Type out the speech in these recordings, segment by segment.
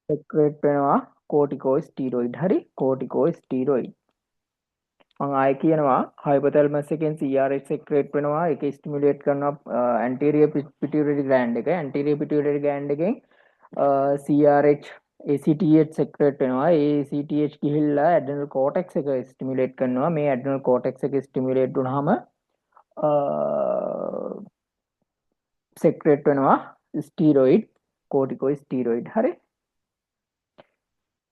secrete වෙනවා corticosteroid. හරි corticosteroid. මම ආයෙ කියනවා hypothalamus එකෙන් CRH secrete වෙනවා. ඒක stimulate කරනවා anterior pituitary gland එක. anterior pituitary gland එකෙන් CRH ACTH secrete වෙනවා. ඒ ACTH ගිහිල්ලා adrenal cortex එක stimulate කරනවා. මේ adrenal cortex එක stimulate වුනහම secrete වෙනවා steroid corticosteroid. හරි.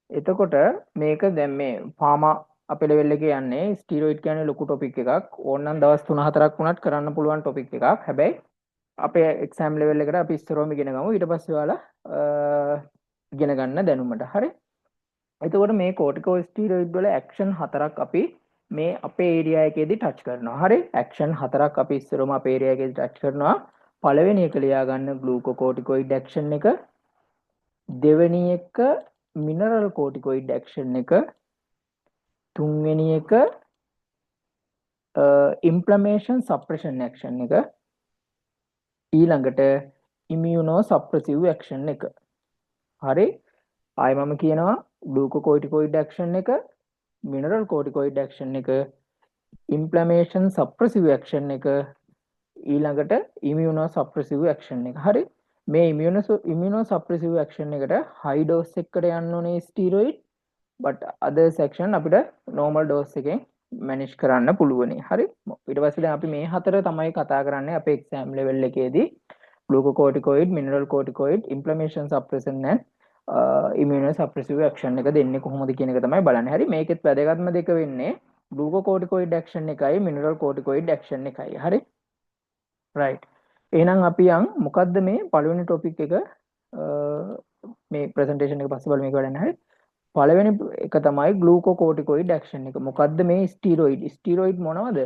එතකොට මේක දැන් මේ ෆාමා අපේ ලෙවල් එකේ යන්නේ ස්ටිරොයිඩ් කියන්නේ ලොකු ටොපික් එකක්. ඕනනම් දවස් 3-4ක් වුණත් කරන්න පුළුවන් ටොපික් එකක්. හැබැයි අපේ එක්සෑම් ලෙවල් එකට අපි ඉස්සරවම ඉගෙන ගමු. ඊට පස්සේ ඔයාලා ඉගෙන ගන්න දැනුමට. හරි. එතකොට මේ කෝටිකෝස්ටිරොයිඩ් වල ඇක්ෂන් 4ක් අපි මේ අපේ ඒරියා එකේදී ටච් කරනවා. හරි. ඇක්ෂන් 4ක් අපි ඉස්සරවම අපේ ඒරියා එකේදී ටච් කරනවා. පළවෙනි එක ලියා ගන්න ග්ලූකෝකෝටිකොයිඩ් ඇක්ෂන් එක. දෙවෙනි එක මිනරල් කෝටිකොයිඩ් ඇක්ෂන් එක. තුන්වෙනි එක ඉන්ෆ්ලමේෂන් සප්‍රෙෂන් ඇක්ෂන් එක. ඊළඟට ඉමියුනෝ සප්‍රෙසිව් ඇක්ෂන් එක. හරි. ආයෙ මම කියනවා ග්ලූකෝකෝටිකොයිඩ් ඇක්ෂන් එක, මිනරල් කෝටිකොයිඩ් ඇක්ෂන් එක, ඉන්ෆ්ලමේෂන් සප්‍රෙසිව් ඇක්ෂන් එක, ඊළඟට ඉමියුනෝ සප්‍රෙසිව් ඇක්ෂන් එක. හරි. මේ ඉමියුනෝ සප්‍රෙසිව් ඇක්ෂන් එකට හයි ඩෝස් එකකට යන්න ඕනේ ස්ටිරොයිඩ්. but other section අපිට normal dose එකෙන් manage කරන්න පුළුවනි. හරි. ඊට පස්සේ දැන් අපි මේ හතර තමයි කතා කරන්නේ අපේ exam level එකේදී. glucocorticoid, mineral corticoid, inflammation suppressant and immunosuppressive action එක දෙන්නේ කොහොමද කියන එක තමයි බලන්නේ. හරි. මේකෙත් වැදගත්ම දෙක වෙන්නේ glucocorticoid action එකයි mineral corticoid action එකයි. හරි. right. එහෙනම් අපි යන් මොකද්ද මේ පළවෙනි topic එක මේ presentation එක පස්සේ බලමු මේක වැඩන්න. හරි. පළවෙනි එක තමයි ග්ලූකෝකෝටිකොයිඩ් ඇක්ෂන් එක. මොකද්ද මේ ස්ටිරොයිඩ්? ස්ටිරොයිඩ් මොනවද?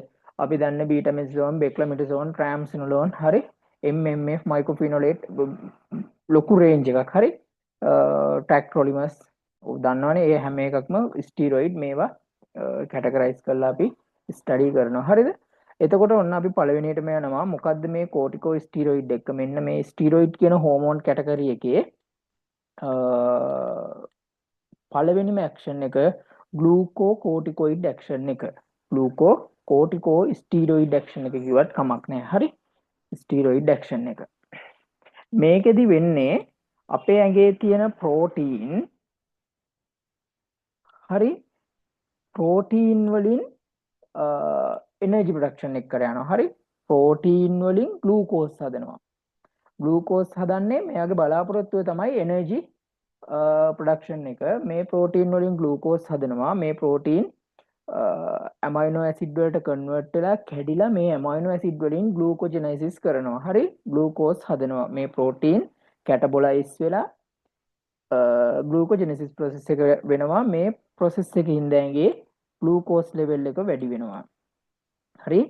අපි දන්න බීටාමෙතසෝන්, බෙක්ලමෙතසෝන්, ට්‍රෑම්සිනෝලෝන්, හරි. MMF, මයිකෝෆිනොලේට් ලොකු රේන්ජ් එකක්. හරි. ට්‍රැක්ට්‍රොලිමස් දන්නවනේ. ඒ හැම එකක්ම ස්ටිරොයිඩ් මේවා කැටගරයිස් කරලා අපි ස්ටඩි කරනවා. හරිද? එතකොට ඔන්න අපි පළවෙනියටම යනවා. මොකද්ද මේ කෝටිකෝස්ටිරොයිඩ් එක? මෙන්න මේ ස්ටිරොයිඩ් කියන හෝමෝන් කැටගරි එකේ පළවෙනිම ඇක්ෂන් එක ග්ලූකෝකෝටිකොයිඩ් ඇක්ෂන් එක. ග්ලූකෝකෝටිකෝස්ටිරොයිඩ් ඇක්ෂන් එක කිව්වත් කමක් නැහැ. හරි. ස්ටිරොයිඩ් ඇක්ෂන් එක. මේකෙදි වෙන්නේ අපේ ඇඟේ තියෙන ප්‍රෝටීන්, හරි, ප්‍රෝටීන් වලින් එනර්ජි ප්‍රොඩක්ෂන් එක කර යනවා. හරි. ප්‍රෝටීන් වලින් ග්ලූකෝස් හදනවා. ග්ලූකෝස් හදන්නේ මෙයාගේ බලාපොරොත්තුව තමයි එනර්ජි ප්‍රොඩක්ෂන් එක. මේ ප්‍රෝටීන් වලින් ග්ලූකෝස් හදනවා. මේ ප්‍රෝටීන් ඇමයිනෝ ඇසිඩ් වලට කන්වර්ට් වෙලා කැඩිලා මේ ඇමයිනෝ ඇසිඩ් වලින් ග්ලූකෝජෙනයිසිස් කරනවා. හරි. ග්ලූකෝස් හදනවා. මේ ප්‍රෝටීන් කැටබොලයිස් වෙලා ග්ලූකෝජෙනසිස් ප්‍රොසෙස් එක වෙනවා. මේ ප්‍රොසෙස් එකකින් දැන්ගේ ග්ලූකෝස් ලෙවල් එක වැඩි වෙනවා. හරි.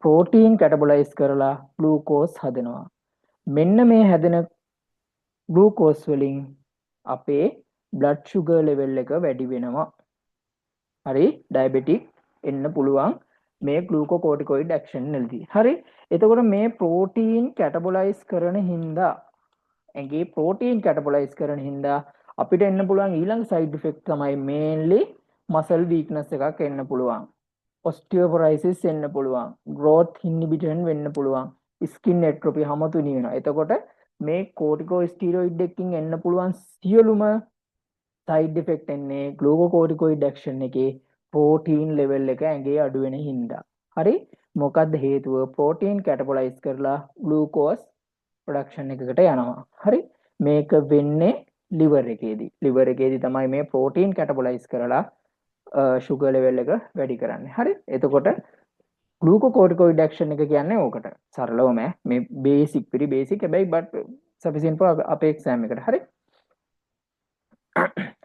ප්‍රෝටීන් කැටබොලයිස් කරලා ග්ලූකෝස් හදනවා. මෙන්න මේ හැදෙන ග්ලූකෝස් වලින් අපේ බ්ලඩ් ෂුගර් ලෙවල් එක වැඩි වෙනවා. හරි. ඩයබටික් එන්න පුළුවන් මේ ග්ලූකෝකෝටිකොයිඩ් ඇක්ෂන් වලදී. හරි. එතකොට මේ ප්‍රෝටීන් කැටබොලයිස් කරන හින්දා ඇඟේ ප්‍රෝටීන් කැටබොලයිස් කරන හින්දා අපිට එන්න පුළුවන් ඊළඟ සයිඩ් ඉෆෙක්ට් තමයි මේන්ලි මසල් වීක්නස් එකක් එන්න පුළුවන්. ඔස්ටියෝපොරයිසිස් එන්න පුළුවන්. growth inhibition වෙන්න පුළුවන්. ස්කින් ඇට්‍රොපි හැම තුනි වෙනවා. එතකොට මේ කෝටිකෝස්ටිරොයිඩ් එකකින් එන්න පුළුවන් සියලුම සයිඩ් ඉෆෙක්ට් එන්නේ ග්ලූකෝකෝටිකොයිඩ් ඇක්ෂන් එකේ ප්‍රෝටීන් ලෙවල් එක ඇඟේ අඩු වෙන හින්දා. හරි. මොකද්ද හේතුව? ප්‍රෝටීන් කැටබොලයිස් කරලා ග්ලූකෝස් ප්‍රොඩක්ෂන් එකකට යනවා. හරි. මේක වෙන්නේ liver එකේදී. liver එකේදී තමයි මේ ප්‍රෝටීන් කැටබොලයිස් කරලා sugar level එක වැඩි කරන්නේ. හරි. එතකොට glucocorticoid action එක කියන්නේ ඕකට. සරලවම මේ basic pretty basic හැබැයි but sufficient for අපේ exam එකට. හරි.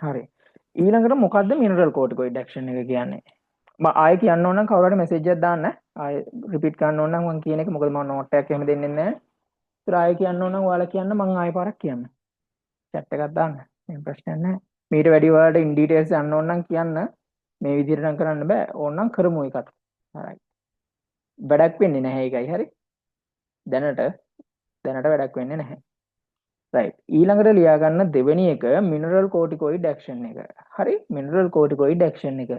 හරි. ඊළඟට මොකද්ද mineral corticoid action එක කියන්නේ? මම ආයෙ කියන්න ඕන නම් කවුරු හරි message එකක් දාන්න. ආයෙ repeat කරන්න ඕන නම් මම කියන එක මොකද මම note එකක් එහෙම දෙන්නේ නැහැ. ඒත් ආයෙ කියන්න ඕන නම් ඔයාලා කියන්න මම ආයෙ පාරක් කියන්න. chat එකක් දාන්න. මේ ප්‍රශ්නයක් නැහැ. මීට වැඩි ඔයාලට in details යන්න ඕන නම් කියන්න. මේ විදිහට නම් කරන්න බෑ. ඕන නම් කරමු ඒකත්. හරි. වැඩක් වෙන්නේ නැහැ ඒකයි. හරි. දැනට වැඩක් වෙන්නේ නැහැ. right ඊළඟට ලියා ගන්න දෙවෙනි එක mineral corticoid action එක හරි mineral corticoid action එක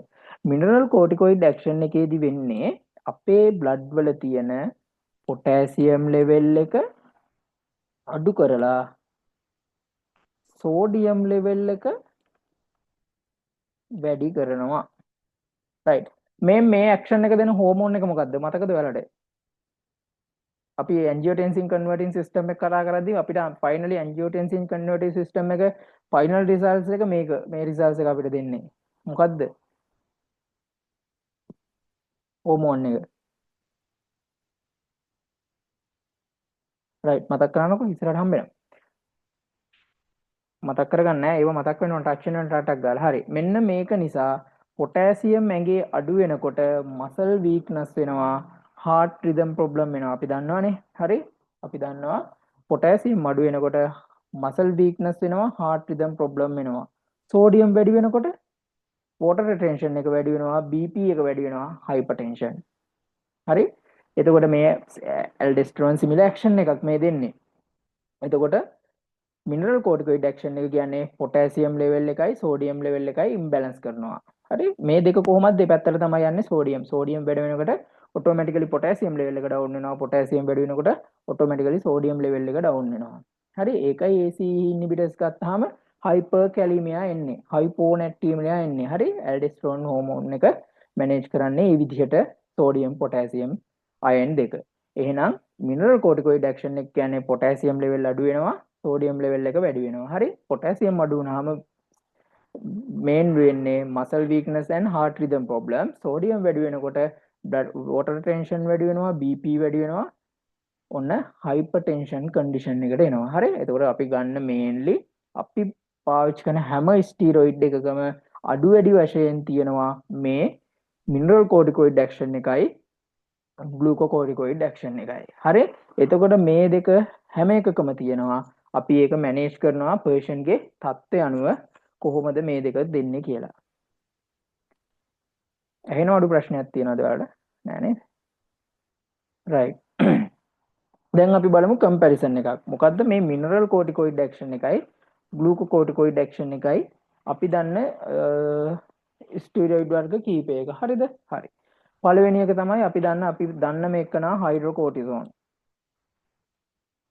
mineral corticoid action එකේදී වෙන්නේ අපේ blood වල තියෙන potassium level එක අඩු කරලා sodium level එක වැඩි කරනවා right මේ action එක දෙන hormone එක මොකද්ද මතකද ඔයාලට අපි angiotensin converting system එක කතා කරද්දී අපිට finally angiotensin converting system එක final results එක මේ results එක අපිට දෙන්නේ මොකද්ද hormone එක right මතක් කරගන්නකො ඉස්සරහට හම්බ වෙනවා මතක් කරගන්න නෑ ඒව මතක් වෙනවා ටච් වෙනවා ටටක් ගාලා හරි මෙන්න මේක නිසා potassium ඇඟේ අඩු වෙනකොට muscle weakness වෙනවා heart rhythm problem වෙනවා අපි දන්නවනේ හරි අපි දන්නවා potassium අඩු වෙනකොට muscle weakness වෙනවා heart rhythm problem වෙනවා sodium වැඩි වෙනකොට water retention එක වැඩි වෙනවා bp එක වැඩි වෙනවා hypertension හරි එතකොට මේ aldosterone similar action එකක් මේ දෙන්නේ එතකොට mineral corticoid action එක කියන්නේ potassium level එකයි sodium level එකයි imbalance කරනවා. හරි මේ දෙක කොහොමද දෙපැත්තට තමයි යන්නේ sodium. sodium වැඩි වෙනකොට automatically potassium level එක down වෙනවා. potassium වැඩි වෙනකොට automatically sodium level එක down වෙනවා. හරි ඒකයි ACE inhibitors ගත්තාම hyperkalemia එන්නේ. hyponatremia එන්නේ. හරි aldosterone hormone එක manage කරන්නේ මේ විදිහට sodium potassium iron දෙක. එහෙනම් mineral corticoid action එක කියන්නේ potassium level අඩු වෙනවා sodium level එක වැඩි වෙනවා. හරි potassium අඩු වුනහම main වෙන්නේ muscle weakness and heart rhythm problem. sodium වැඩි වෙනකොට blood water retention වැඩි වෙනවා, BP වැඩි වෙනවා. ඔන්න hypertension condition එකට එනවා. හරි එතකොට අපි ගන්න mainly අපි පාවිච්චි කරන හැම ස්ටීරොයිඩ් එකකම අඩු වැඩි වශයෙන් තියෙනවා මේ mineral corticoid action එකයි glucocorticoid action එකයි. හරි එතකොට මේ දෙක හැම එකකම තියෙනවා අපි ඒක මැනේජ් කරනවා පර්ෂන්ගේ තත්ත්වය අනුව කොහොමද මේ දෙක දෙන්නේ කියලා. එහෙනම් අඩු ප්‍රශ්නයක් තියෙනවද ඔයාලට? නෑ නේද? right. දැන් අපි බලමු comparison එකක්. මොකද්ද මේ mineral corticoid action එකයි glucocorticoid action එකයි අපි දන්න ස්ටීරොයිඩ් වර්ග කීපයක. හරිද? හරි. පළවෙනි එක තමයි අපි දන්න මේකනා hydrocortisone.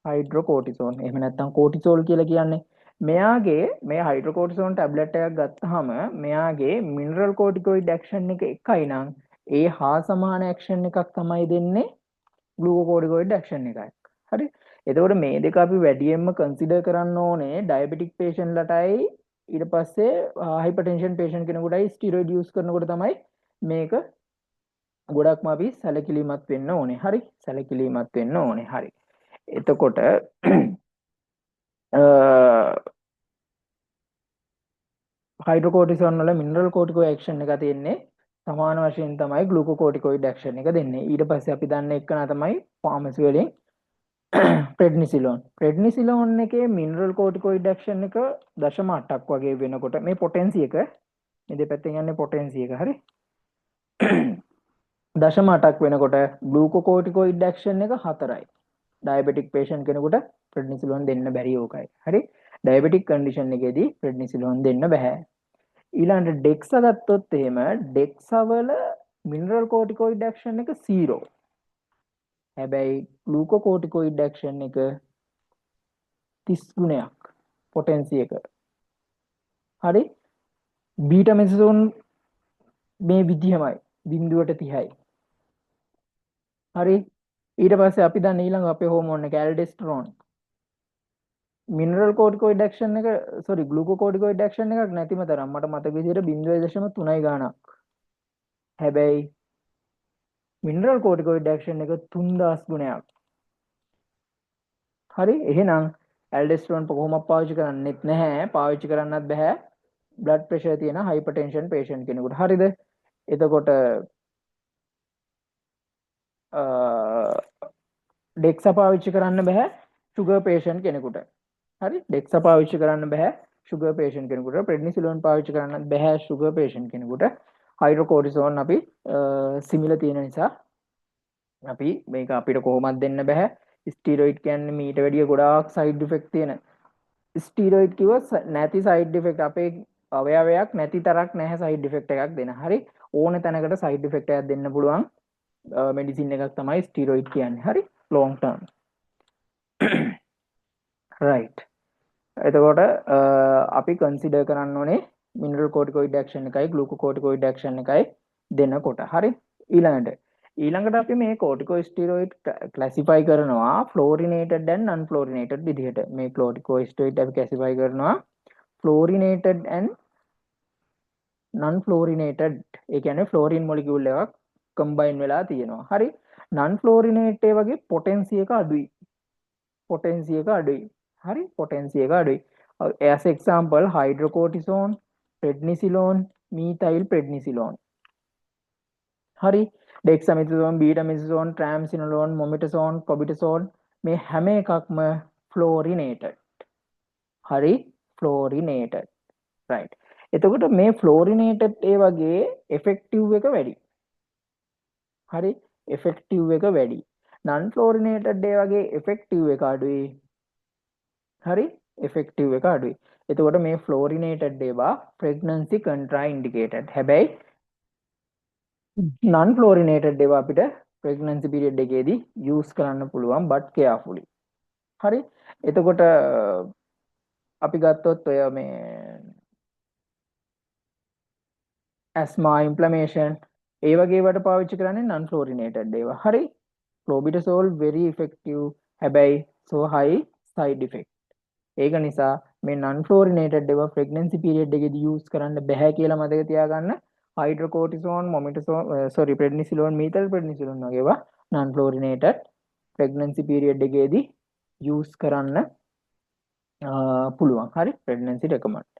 හයිඩ්‍රෝකෝටිසෝන් එහෙම නැත්නම් කෝටිසෝල් කියලා කියන්නේ මෙයාගේ මේ හයිඩ්‍රෝකෝටිසෝන් ටැබ්ලට් එකක් ගත්තාම මෙයාගේ මිනරල් කෝටිකොයිඩ් ඇක්ෂන් එක එකයි නම් ඒ හා සමාන ඇක්ෂන් එකක් තමයි දෙන්නේ ග්ලූකෝකෝටිකොයිඩ් ඇක්ෂන් එකයි. හරි. එතකොට මේ දෙක අපි වැඩියෙන්ම කන්සිඩර් කරන්න ඕනේ ඩයබටික් පේෂන්ට්ලටයි ඊට පස්සේ හයිපර්ටෙන්ෂන් පේෂන්ට් කෙනෙකුටයි ස්ටිරොයිඩ් යූස් කරනකොට තමයි මේක ගොඩක්ම අපි සැලකිලිමත් වෙන්න ඕනේ. හරි. සැලකිලිමත් වෙන්න ඕනේ. හරි. එතකොට හයිඩ්‍රෝකෝටිසෝන් වල මිනරල් කෝටිකෝ ඇක්ෂන් එක තියෙන්නේ සමාන වශයෙන් තමයි ග්ලූකෝකෝටිකොයිඩ් ඇක්ෂන් එක දෙන්නේ. ඊට පස්සේ අපි දන්න එකන තමයි ෆාමසි වලින් ප්‍රෙඩ්නිසිලෝන්. ප්‍රෙඩ්නිසිලෝන් එකේ මිනරල් කෝටිකොයිඩ් ඇක්ෂන් එක 0.8ක් වගේ වෙනකොට මේ පොටෙන්සි එක මේ දෙපැත්තෙන් යන්නේ පොටෙන්සි එක හරි 0.8ක් වෙනකොට ග්ලූකෝකෝටිකොයිඩ් ඇක්ෂන් එක 4යි. ඩයබටික් පේෂන්ට් කෙනෙකුට ප්‍රෙඩ්නිසිලෝන් දෙන්න බැරි ඕකයි. හරි. ඩයබටික් කන්ඩිෂන් එකේදී ප්‍රෙඩ්නිසිලෝන් දෙන්න බෑ. ඊළඟට ඩෙක්සා ගත්තොත් එහෙම ඩෙක්සා වල මිනරල් කෝටිකොයිඩ් ඇක්ෂන් එක 0. හැබැයි ග්ලූකෝකෝටිකොයිඩ් ඇක්ෂන් එක 30 ගුණයක් පොටෙන්සි එක. හරි. බීටා මෙසෝන් මේ විදිහමයි 0.30යි. හරි. ඊට පස්සේ අපි දන්න ඊළඟ අපේ හෝමෝන් එක ඇල්ඩෙස්ටරෝන් මිනරල් කෝටිකොයිඩ් ඇක්ෂන් එක ග්ලූකෝකෝටිකොයිඩ් ඇක්ෂන් එකක් නැතිම තරම් මට මතක විදිහට 0.3 ගාණක්. හැබැයි මිනරල් කෝටිකොයිඩ් ඇක්ෂන් එක 3000 ගුණයක්. හරි එහෙනම් ඇල්ඩෙස්ටරෝන් කොහොමද පාවිච්චි කරන්නේත් නැහැ පාවිච්චි කරන්නත් බෑ බ්ලඩ් ප්‍රෙෂර් තියෙන හයිපර්ටෙන්ෂන් පේෂන්ට් කෙනෙකුට. හරිද? එතකොට ඩෙක්සා පාවිච්චි කරන්න බෑ ෂුගර් පේෂන්ට් කෙනෙකුට. හරි ඩෙක්සා පාවිච්චි කරන්න බෑ ෂුගර් පේෂන්ට් කෙනෙකුට. ප්‍රෙඩ්නිසිලෝන් පාවිච්චි කරන්න බෑ ෂුගර් පේෂන්ට් කෙනෙකුට. හයිඩ්‍රෝකෝටිසෝන් අපි සිමිලර් තියෙන නිසා අපි මේක අපිට කොහොමද දෙන්න බෑ. ස්ටීරොයිඩ් කියන්නේ මීට වැඩිය ගොඩාක් සයිඩ් ඉෆෙක්ට් තියෙන ස්ටීරොයිඩ් කිව්වොත් නැති සයිඩ් ඉෆෙක්ට් අපේ අවයවයක් නැති තරක් නැහැ සයිඩ් ඉෆෙක්ට් එකක් දෙන. හරි. ඕන තැනකට සයිඩ් ඉෆෙක්ට් එකක් දෙන්න පුළුවන් මෙඩිසින් එකක් තමයි ස්ටීරොයිඩ් කියන්නේ. හරි. long term. right. එතකොට අපි කන්සිඩර් කරන්න ඕනේ මිනරල් කෝටිකොයිඩ් ඇක්ෂන් එකයි ග්ලූකෝකෝටිකොයිඩ් ඇක්ෂන් එකයි දෙනකොට. හරි. ඊළඟට අපි මේ කෝටිකොස්ටිරොයිඩ් ක්ලැසිෆයි කරනවා ෆ්ලෝරිනේටඩ් and non-fluorinated විදිහට. මේ කෝටිකොස්ටිරොයිඩ් අපි ක්ලැසිෆයි කරනවා fluorinated and non-fluorinated. ඒ කියන්නේ ෆ්ලෝරින් මොලිකියුල් එකක් කම්බයින් වෙලා තියෙනවා. හරි. non-fluorinated වගේ පොටෙන්සි එක අඩුයි. පොටෙන්සි එක අඩුයි. හරි. පොටෙන්සි එක අඩුයි. as example hydrocortisone, prednisolone, methyl prednisolone. හරි. dexamethasone, betamethasone, triamcinolone, mometasone, clobetasol මේ හැම එකක්ම fluorinated. හරි. fluorinated. right. එතකොට මේ fluorinated ඒ වගේ effective එක වැඩි. හරි. effective එක වැඩි. non fluorinated ඒ වගේ effective එක අඩුයි. හරි. effective එක අඩුයි. එතකොට මේ fluorinated ඒවා pregnancy contraindicated. හැබැයි non fluorinated ඒවා අපිට pregnancy period එකේදී use කරන්න පුළුවන් but carefully. හරි. එතකොට අපි ගත්තොත් ඔය මේ asthma inflammation ඒ වගේ ඒවාට පාවිච්චි කරන්නේ non fluorinated ඒවා. හරි. clobetasol very effective හැබැයි so high side effect. ඒක නිසා මේ non fluorinated ඒවා pregnancy period එකේදී use කරන්න බෑ කියලා මතක තියාගන්න. hydrocortisone, mometasone, prednisolone, methyl prednisolone වගේ ඒවා non fluorinated pregnancy period එකේදී use කරන්න පුළුවන්. හරි. pregnancy recommend.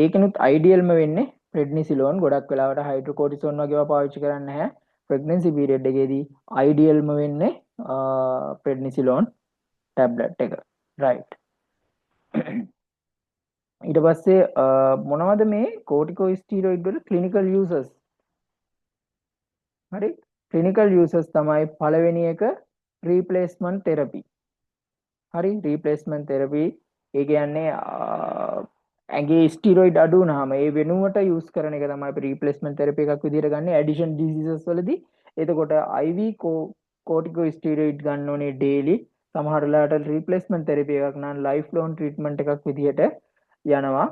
ඒකනුත් idealම වෙන්නේ prednisolone. ගොඩක් වෙලාවට hydrocortisone වගේ ඒවා පාවිච්චි කරන්නේ නැහැ. pregnancy period එකේදී idealම වෙන්නේ prednisolone tablet එක. right. ඊට පස්සේ මොනවද මේ corticosteroid වල clinical uses? හරි. clinical uses තමයි පළවෙනි එක replacement therapy. හරි. replacement therapy ඒ කියන්නේ ඇඟේ ස්ටිරොයිඩ් අඩු වුනහම ඒ වෙනුවට use කරන එක තමයි අපි replacement therapy එකක් විදිහට ගන්න addiction diseases වලදී. එතකොට IV corticosteroid ගන්න ඕනේ daily. සමහර වෙලාවට replacement therapy එකක් නම් lifelong treatment එකක් විදිහට යනවා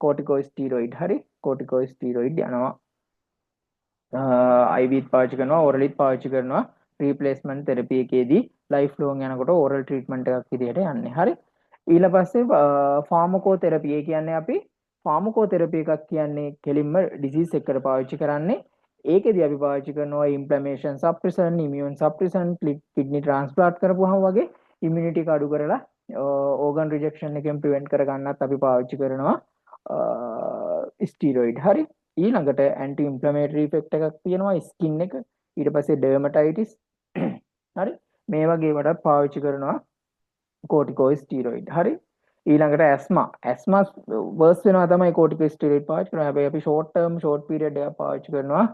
corticosteroid. හරි. corticosteroid යනවා IV පාවිච්චි කරනවා orally පාවිච්චි කරනවා replacement therapy එකේදී lifelong යනකොට oral treatment එකක් විදිහට යන්නේ. හරි. ඊළ පස්සේ pharmacotherapy ඒ කියන්නේ අපි pharmacotherapy එකක් කියන්නේ කෙලින්ම disease එකකට පාවිච්චි කරන්නේ. ඒකෙදී අපි පාවිච්චි කරනවා inflammation suppressant, immune suppressant, kidney transplant කරපුවාම වගේ immunity එක අඩු කරලා organ rejection එකෙන් prevent කරගන්නත් අපි පාවිච්චි කරනවා steroid. හරි. ඊළඟට anti inflammatory effect එකක් තියෙනවා skin එක. ඊට පස්සේ dermatitis. හරි. මේ වගේ ඒවාට පාවිච්චි කරනවා corticosteroid. හරි. ඊළඟට asthma worse වෙනවා තමයි corticosteroid පාවිච්චි කරනවා. හැබැයි අපි short term short period එකක් පාවිච්චි කරනවා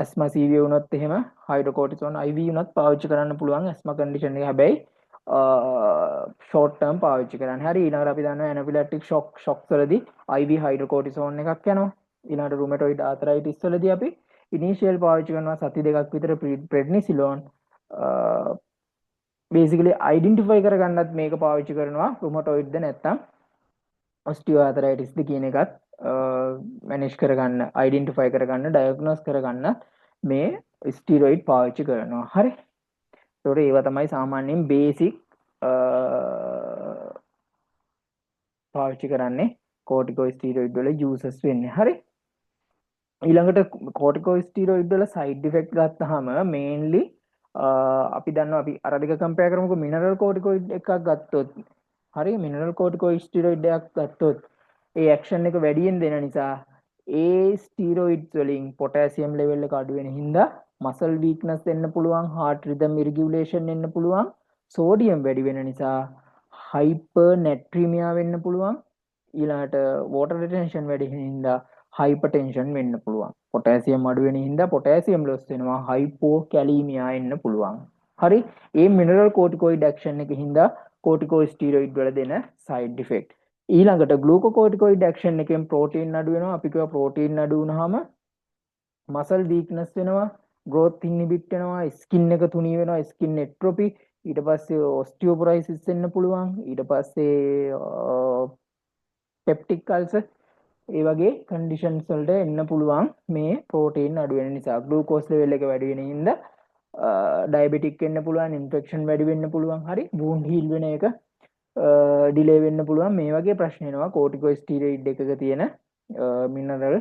asthma severe වුණොත් එහෙම hydrocortisone IV උනත් පාවිච්චි කරන්න පුළුවන් asthma condition එක. හැබැයි short term පාවිච්චි කරන්න. හරි. ඊළඟට අපි දන්නවා anaphylactic shocks වලදී IV hydrocortisone එකක් යනවා. ඊළඟට rheumatoid arthritis වලදී අපි initial පාවිච්චි කරනවා සති දෙකක් විතර prednisolone. basically identify කරගන්නත් මේක පාවිච්චි කරනවා rheumatoid ද නැත්නම් osteoarthritis ද කියන එකත් manage කරගන්න identify කරගන්න diagnose කරගන්න මේ steroid පාවිච්චි කරනවා. හරි. ඒතකොට ඒවා තමයි සාමාන්‍යයෙන් basic පාවිච්චි කරන්නේ corticosteroid වල uses වෙන්නේ. හරි. ඊළඟට corticosteroid වල side effect ගත්තාම mainly අපි දන්නවා අපි අර දෙක compare කරමුකෝ mineral corticoid එකක් ගත්තොත්. හරි. mineral corticosteroid එකක් ගත්තොත් ඒ action එක වැඩියෙන් දෙන නිසා ඒ steroids වලින් potassium level එක අඩු වෙන හින්දා muscle weakness එන්න පුළුවන්, heart rhythm irregulation එන්න පුළුවන්, sodium වැඩි වෙන නිසා hypernatremia වෙන්න පුළුවන්, ඊළඟට water retention වැඩි වෙන හින්දා hypertension වෙන්න පුළුවන්. potassium අඩු වෙන හින්දා potassium loss වෙනවා, hypokalemia එන්න පුළුවන්. හරි ඒ මිනරල් කෝටිකොයිඩ් ඇක්ෂන් එකකින් හින්දා කෝටිකෝස්ටිරොයිඩ් වල දෙන සයිඩ් ඉෆෙක්ට්. ඊළඟට ග්ලූකෝකෝටිකොයිඩ් ඇක්ෂන් එකෙන් ප්‍රෝටීන් අඩු වෙනවා. අපි කියවා ප්‍රෝටීන් අඩු වුනහම මසල් වීක්නස් වෙනවා, growth inhibit වෙනවා, ස්කින් එක තුනී වෙනවා, ස්කින් එට්‍රොපි, ඊට පස්සේ ඔස්ටියෝපොරයිසිස් වෙන්න පුළුවන්, ඊට පස්සේ පෙප්ටික් අල්සර් ඒ වගේ කන්ඩිෂන්ස් වලට එන්න පුළුවන් මේ ප්‍රෝටීන් අඩු වෙන නිසා. ග්ලූකෝස් ලෙවල් එක වැඩි වෙන හින්දා ඩයබටික් වෙන්න පුළුවන්, ඉන්ෆෙක්ෂන් වැඩි වෙන්න පුළුවන්, හරි වුන්ඩ් හීල් වෙන එක ඩිලේ වෙන්න පුළුවන්. මේ වගේ ප්‍රශ්න එනවා කෝටිකෝස්ටිරොයිඩ් එකක තියෙන මිනරල්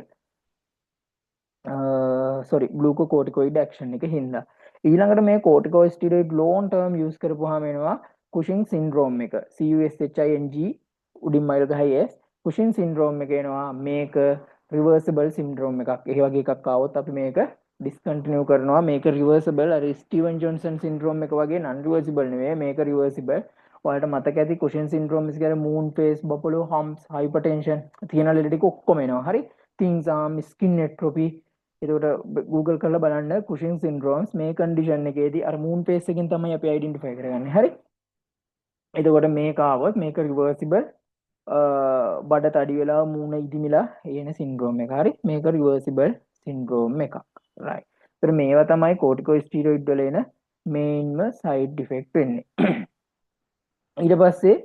සොරි ග්ලූකෝකෝටිකොයිඩ් ඇක්ෂන් එක හින්දා. ඊළඟට මේ කෝටිකෝස්ටිරොයිඩ් ලෝන් ටර්ම් යූස් කරපුවාම එනවා කුෂින් සින්ඩ්‍රෝම් එක. CUSHING උඩින් මයිල් ගහයි S කුෂින් සින්ඩ්‍රෝම් එක එනවා. මේක රිවර්සිබල් සින්ඩ්‍රෝම් එකක්. ඒ වගේ එකක් ආවොත් අපි මේක ඩිස්කන්ටිනියු කරනවා. මේක රිවර්සිබල් අර ස්ටිවන් ජොන්සන් සින්ඩ්‍රෝම් එක වගේ නන් රිවර්සිබල් නෙවෙයි. මේක රිවර්සිබල්. ඔයාලට මතක ඇති කුෂින් සින්ඩ්‍රෝම් එක කියන්නේ මූන් ෆේස්, බෆලෝ හම්ස්, හයිපර්ටෙන්ෂන් තියෙන ලෙඩ ටික ඔක්කොම එනවා. හරි. තින්ස් ආම්, ස්කින් එට්‍රොපි. එතකොට Google කරලා බලන්න කුෂින් සින්ඩ්‍රෝම්ස් මේ කන්ඩිෂන් එකේදී අර මූන් ෆේස් එකෙන් තමයි අපි අයිඩෙන්ටිෆයි කරගන්නේ. හරි. එතකොට මේක ආවොත් මේක රිවර්සිබල් බඩ තඩි වෙලා මූණ ඉදිමිලා එන සින්ඩ්‍රෝම් එක. හරි. මේක රිවර්සිබල් සින්ඩ්‍රෝම් එකක්. රයිට්. ඒතර මේවා තමයි කෝටිකෝස්ටිරොයිඩ් වල එන මේන්ම සයිඩ් ඉෆෙක්ට් වෙන්නේ. ඊට පස්සේ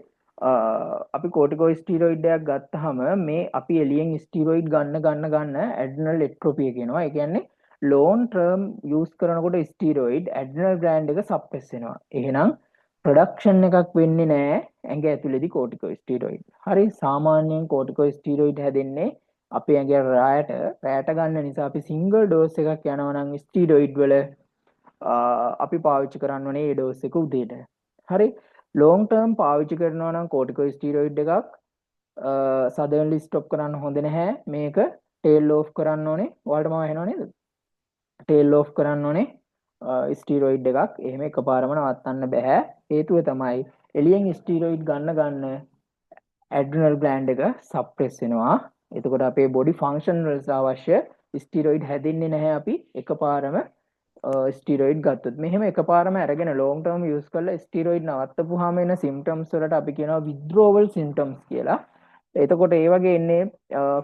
අපි කෝටිකෝස්ටිරොයිඩ් එකක් ගත්තාම මේ අපි එළියෙන් ස්ටිරොයිඩ් ගන්න ඇඩ්‍රිනල් එට්‍රොපි කියනවා. ඒ කියන්නේ ලෝන් ටර්ම් යූස් කරනකොට ස්ටිරොයිඩ් ඇඩ්‍රිනල් ග්ලෑන්ඩ් එක සප්‍රෙස් වෙනවා. එහෙනම් ප්‍රොඩක්ෂන් එකක් වෙන්නේ නැහැ ඇඟ ඇතුලේදී කෝටිකෝස්ටිරොයිඩ්. හරි. සාමාන්‍යයෙන් කෝටිකෝස්ටිරොයිඩ් හැදෙන්නේ අපේ ඇඟේ රැයට ගන්න නිසා අපි සිංගල් ඩෝස් එකක් යනවා නම් ස්ටිරොයිඩ් වල අපි පාවිච්චි කරන්න ඕනේ ඒ ඩෝස් එක උදේට. හරි. ලොං ටර්ම් පාවිච්චි කරනවා නම් කෝටිකෝස්ටිරොයිඩ් එකක් සඩන්ලි ස්ටොප් කරන්න හොඳ නැහැ. මේක ටේල් ඕෆ් කරන්න ඕනේ. ඔයාලට මම ඇහෙනව නේද? ටේල් ඕෆ් කරන්න ඕනේ ස්ටිරොයිඩ් එකක්. එහෙම එකපාරම නවත්තන්න බෑ. හේතුව තමයි එළියෙන් ස්ටිරොයිඩ් ගන්න ඇඩ්‍රිනල් ග්ලෑන්ඩ් එක සප්‍රෙස් වෙනවා. එතකොට අපේ බොඩි ෆන්ක්ෂන් වලට අවශ්‍ය ස්ටිරොයිඩ් හැදෙන්නේ නැහැ අපි එකපාරම ස්ටිරොයිඩ් ගත්තොත්. මෙහෙම එකපාරම අරගෙන ලොං ටර්ම් යූස් කරලා ස්ටිරොයිඩ් නවත්තපුවාම එන සිම්ප්ටම්ස් වලට අපි කියනවා විත්ඩ්‍රෝවල් සිම්ප්ටම්ස් කියලා. එතකොට ඒ වගේ එන්නේ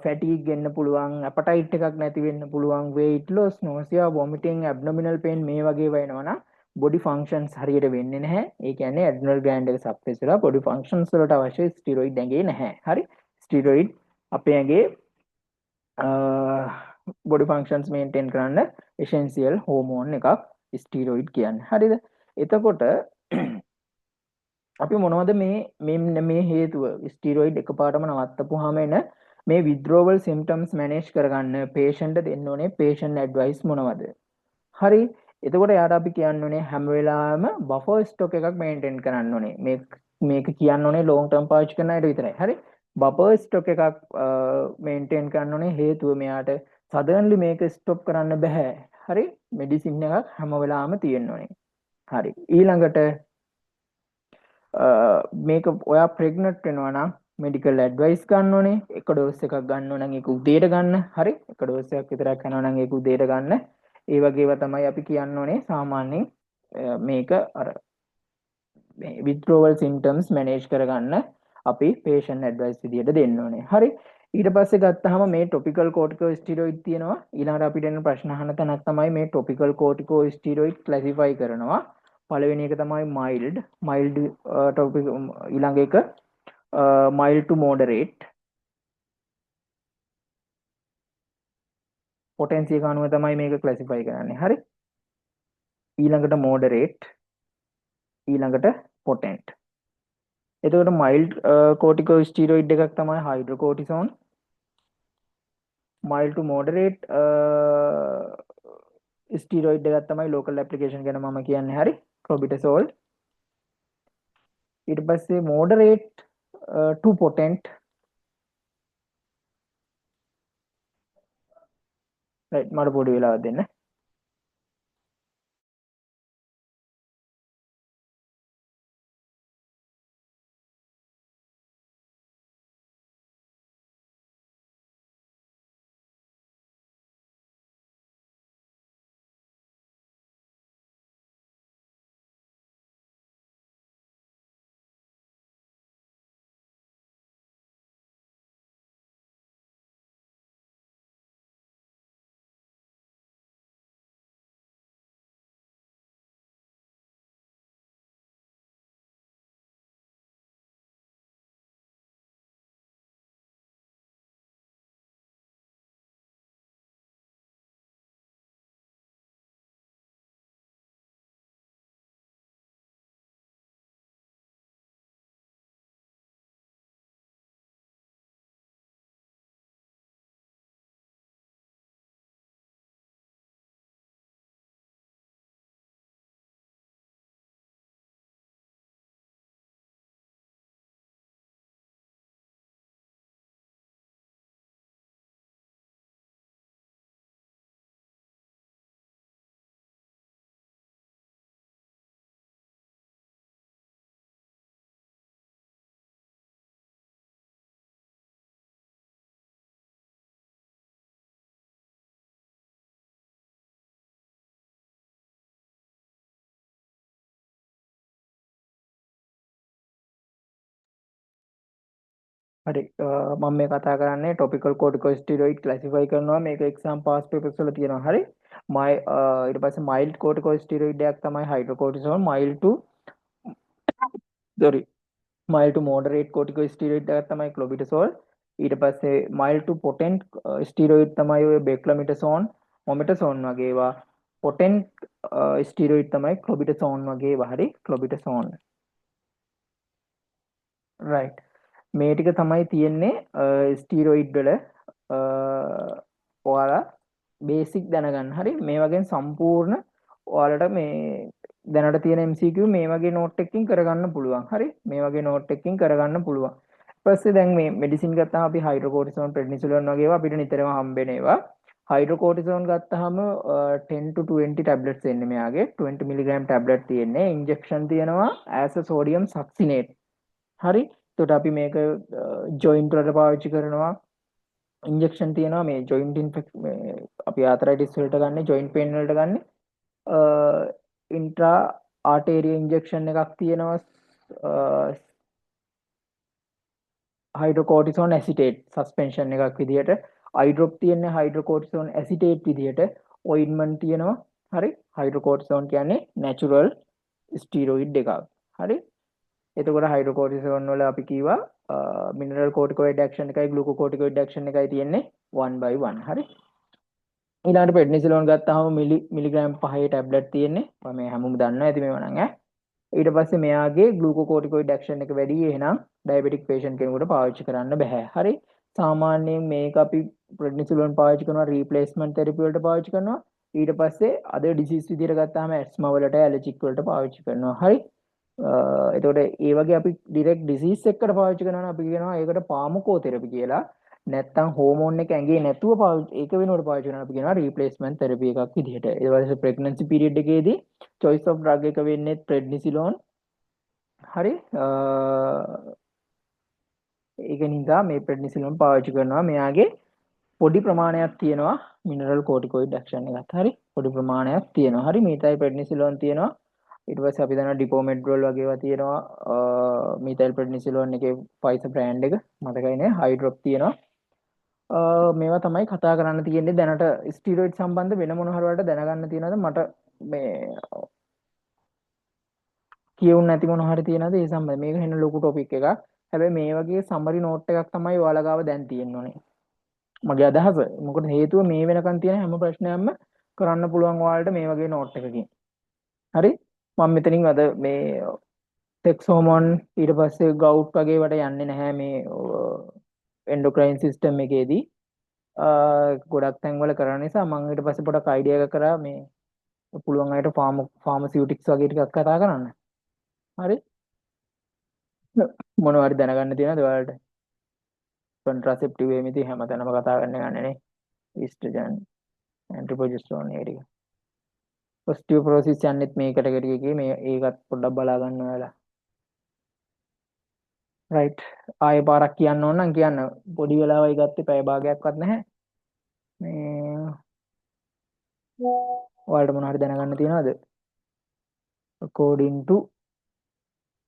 ෆැටිග් එන්න පුළුවන්, ඇපටයිට් එකක් නැති වෙන්න පුළුවන්, weight loss, nausea, vomiting, abdominal pain මේ වගේ වෙනවනම් බොඩි ෆන්ක්ෂන්ස් හරියට වෙන්නේ නැහැ. ඒ කියන්නේ ඇඩ්‍රිනල් ග්ලෑන්ඩ් එක සප්‍රෙස් වෙලා බොඩි ෆන්ක්ෂන්ස් වලට අවශ්‍ය ස්ටිරොයිඩ් ඇඟේ නැහැ. හරි. ස්ටිරොයිඩ් අපේ ඇඟේ බොඩි ෆන්ක්ෂන්ස් මේන්ටේන් කරන්න එසෙන්සියල් හෝමෝන් එකක් ස්ටිරොයිඩ් කියන්නේ. හරිද? එතකොට අපි මොනවද මේ හේතුව ස්ටිරොයිඩ් එකපාරටම නවත්තපුවාම එන මේ විත්ඩ්‍රෝවල් සිම්ප්ටම්ස් මැනේජ් කරගන්න පේෂන්ට් දෙන්න ඕනේ පේෂන්ට් ඇඩ්වයිස් මොනවද? හරි. එතකොට යාට අපි කියන්න ඕනේ හැම වෙලාවෙම බෆර් ස්ටොක් එකක් මේන්ටේන් කරන්න ඕනේ. මේක කියන්න ඕනේ ලොං ටර්ම් පාවිච්චි කරන අයට විතරයි. හරි. බෆර් ස්ටොක් එකක් මේන්ටේන් කරන්න ඕනේ. හේතුව මෙයාට සඩන්ලි මේක ස්ටොප් කරන්න බෑ. හරි. මෙඩිසින් එකක් හැම වෙලාවෙම තියෙන්න ඕනේ. හරි. ඊළඟට මේක ඔයා ප්‍රෙග්නන්ට් වෙනවා නම් මෙඩිකල් ඇඩ්වයිස් ගන්න ඕනේ. එක ඩෝස් එකක් ගන්න ඕන නම් ඒක උදේට ගන්න. හරි. එක ඩෝස් එකක් විතරක් කරනවා නම් ඒක උදේට ගන්න. ඒ වගේව තමයි අපි කියන්න ඕනේ සාමාන්‍යයෙන් මේක අර මේ withdrawal symptoms manage කරගන්න අපි patient advice විදියට දෙන්න ඕනේ. හරි. ඊට පස්සේ ගත්තාම මේ topical corticosteroid තියෙනවා. ඊළඟට අපිට එන ප්‍රශ්න අහන තැනක් තමයි මේ topical corticosteroid classify කරනවා. පළවෙනි එක තමයි mild topic ඊළඟ එක mild to moderate potency එක අනුව තමයි මේක classify කරන්නේ. හරි. ඊළඟට moderate ඊළඟට potent. එතකොට mild corticosteroid එකක් තමයි hydrocortisone. mild to moderate ස්ටිරොයිඩ් එකක් තමයි local application ගැන මම කියන්නේ. හරි. clobetasol. ඊට පස්සේ moderate to potent right මට පොඩි වෙලාවක් දෙන්න. හරි මම මේ කතා කරන්නේ topical corticosteroid classify කරනවා මේක exam pass papers වල තියෙනවා හරි ඊට පස්සේ mild corticosteroid එකක් තමයි hydrocortisone mild to sorry mild to moderate corticosteroid එකක් තමයි clobetasol ඊට පස්සේ mild to potent steroid තමයි ඔය beclometasone mometasone වගේ ඒවා potent steroid තමයි clobetasone වගේ ඒවා හරි clobetasone right මේ ටික තමයි තියෙන්නේ ස්ටීරොයිඩ් වල ඔයාලා බේසික් දැනගන්න හරි මේ වගේ සම්පූර්ණ ඔයාලට මේ දැනට තියෙන MCQ මේ වගේ නෝට් එකකින් කරගන්න පුළුවන් හරි මේ වගේ නෝට් එකකින් කරගන්න පුළුවන් ඊපස්සේ දැන් මේ මෙඩිසින් ගත්තාම අපි හයිඩ්‍රෝකෝටිසෝන් ප්‍රෙඩ්නිසෝලෝන් වගේ ඒවා අපිට නිතරම හම්බෙන ඒවා හයිඩ්‍රෝකෝටිසෝන් ගත්තාම 10 to 20 tablets එන්නේ මෙයාගේ 20 mg tablet තියෙන්නේ ඉන්ජෙක්ෂන් තියෙනවා as a sodium succinate හරි එතකොට අපි මේක ජොයින්ට් වලට පාවිච්චි කරනවා ඉන්ජෙක්ෂන් තියෙනවා මේ ජොයින්ට් අපි ආතරයිටිස් වලට ගන්න ජොයින්ට් පේන් වලට ගන්න ඉන්ට්‍රා ආටේරිය ඉන්ජෙක්ෂන් එකක් තියෙනවා හයිඩ්‍රෝකෝටිසෝන් ඇසිටේට් සස්පෙන්ෂන් එකක් විදිහට අයි ඩ්‍රොප් තියෙන්නේ හයිඩ්‍රෝකෝටිසෝන් ඇසිටේට් විදිහට ඔයින්ට්මන්ට් තියෙනවා හරි හයිඩ්‍රෝකෝටිසෝන් කියන්නේ නැචරල් ස්ටීරොයිඩ් එකක් හරි එතකොට හයිඩ්‍රෝකෝටිසෝන් වල අපි කිව්වා මිනරල් කෝටිකොයිඩ් ඇක්ෂන් එකයි ග්ලූකෝකෝටිකොයිඩ් ඇක්ෂන් එකයි තියෙන්නේ 1 by 1 හරි ඊළඟට ප්‍රෙඩ්නිසෝලෝන් ගත්තාම මිලිග්‍රෑම් 5 ටැබ්ලට් තියෙන්නේ මම මේ හැමෝම දන්නවා ඇති මේව නම් ඊට පස්සේ මෙයාගේ ග්ලූකෝකෝටිකොයිඩ් ඇක්ෂන් එක වැඩි එහෙනම් ඩයබටික් පේෂන්ට් කෙනෙකුට පාවිච්චි කරන්න බෑ හරි සාමාන්‍යයෙන් මේක අපි ප්‍රෙඩ්නිසෝලෝන් පාවිච්චි කරනවා රීප්ලේස්මන්ට් තෙරපි වලට පාවිච්චි කරනවා ඊට පස්සේ අද ඩිසීස් විදිහට ගත්තාම ඇස්මා වලට ඇලර්ජික් වලට පාවිච්චි කරනවා හරි එතකොට ඒ වගේ අපි ඩිරෙක්ට් ඩිසීස් එකකට පාවිච්චි කරනවා නම් අපි කියනවා ඒකට පාමුකෝ තෙරපි කියලා නැත්තම් හෝමෝන් එක ඇඟේ නැතුව ඒක වෙනුවට පාවිච්චි කරනවා අපි කියනවා රීප්ලේස්මන්ට් තෙරපි එකක් විදිහට ඒ වගේ ප්‍රෙග්නන්සි පීරියඩ් එකේදී choice of drug එක වෙන්නේ prednisolone හරි ඒක නිසා මේ prednisolone පාවිච්චි කරනවා මෙයාගේ පොඩි ප්‍රමාණයක් තියෙනවා මිනරල් කෝටිකොයිඩ් ඇක්ෂන් එකත් හරි පොඩි ප්‍රමාණයක් තියෙනවා හරි මේතයි prednisolone තියෙනවා ඊට පස්සේ අපි දන්නවා ඩිපෝමෙඩ්‍රෝල් වගේ ඒවා තියෙනවා මීතයිල් ප්‍රෙඩ්නිසෝලෝන් එකේ Pfizer brand එක මතකයි නේ හයි ඩ්‍රොප් තියෙනවා මේවා තමයි කතා කරන්න තියෙන්නේ දැනට ස්ටීරොයිඩ් සම්බන්ධ වෙන මොන හරි වලට දැනගන්න තියෙනවද මට මේ කියවුන් නැති මොන හරි තියෙනවද ඒ සම්බන්ධ මේක වෙන ලොකු ටොපික් එකක් හැබැයි මේ වගේ සමරි නෝට් එකක් තමයි ඔයාලා ගාව දැන් තියෙන්නේ මගේ අදහස මොකද හේතුව මේ වෙනකන් තියෙන හැම ප්‍රශ්නයක්ම කරන්න පුළුවන් ඔයාලට මේ වගේ නෝට් එකකින් හරි මම මෙතනින් අද මේ සෙක්ස් හෝමෝන් ඊට පස්සේ ගවුට් වගේ වට යන්නේ නැහැ මේ එන්ඩෝක්‍රයින් සිස්ටම් එකේදී ගොඩක් තැන්වල කරන නිසා මම ඊට පස්සේ පොඩක් අයිඩියා එක කරා මේ පුළුවන් අයට ෆාමසියුටික්ස් වගේ ටිකක් කතා කරන්න හරි මොනවද දැනගන්න තියෙනවද ඔයාලට කොන්ට්‍රාසෙප්ටිව් එමිති හැමතැනම කතා කරන්න ගන්නනේ ඊස්ට්‍රජන් ඇන්ටිප්‍රොජෙස්ටරෝන් ඒ ටික ඔස්ටියෝපොරොසිස් යන්නෙත් මේ කැටගරි එකේ මේ ඒකත් පොඩ්ඩක් බලා ගන්න ඔයාලා රයිට් ආයෙ පාරක් කියන්න ඕන නම් කියන්න පොඩි වෙලාවයි ගත්තේ පැය භාගයක්වත් නැහැ මේ ඔයාලට මොන හරි දැනගන්න තියෙනවද according to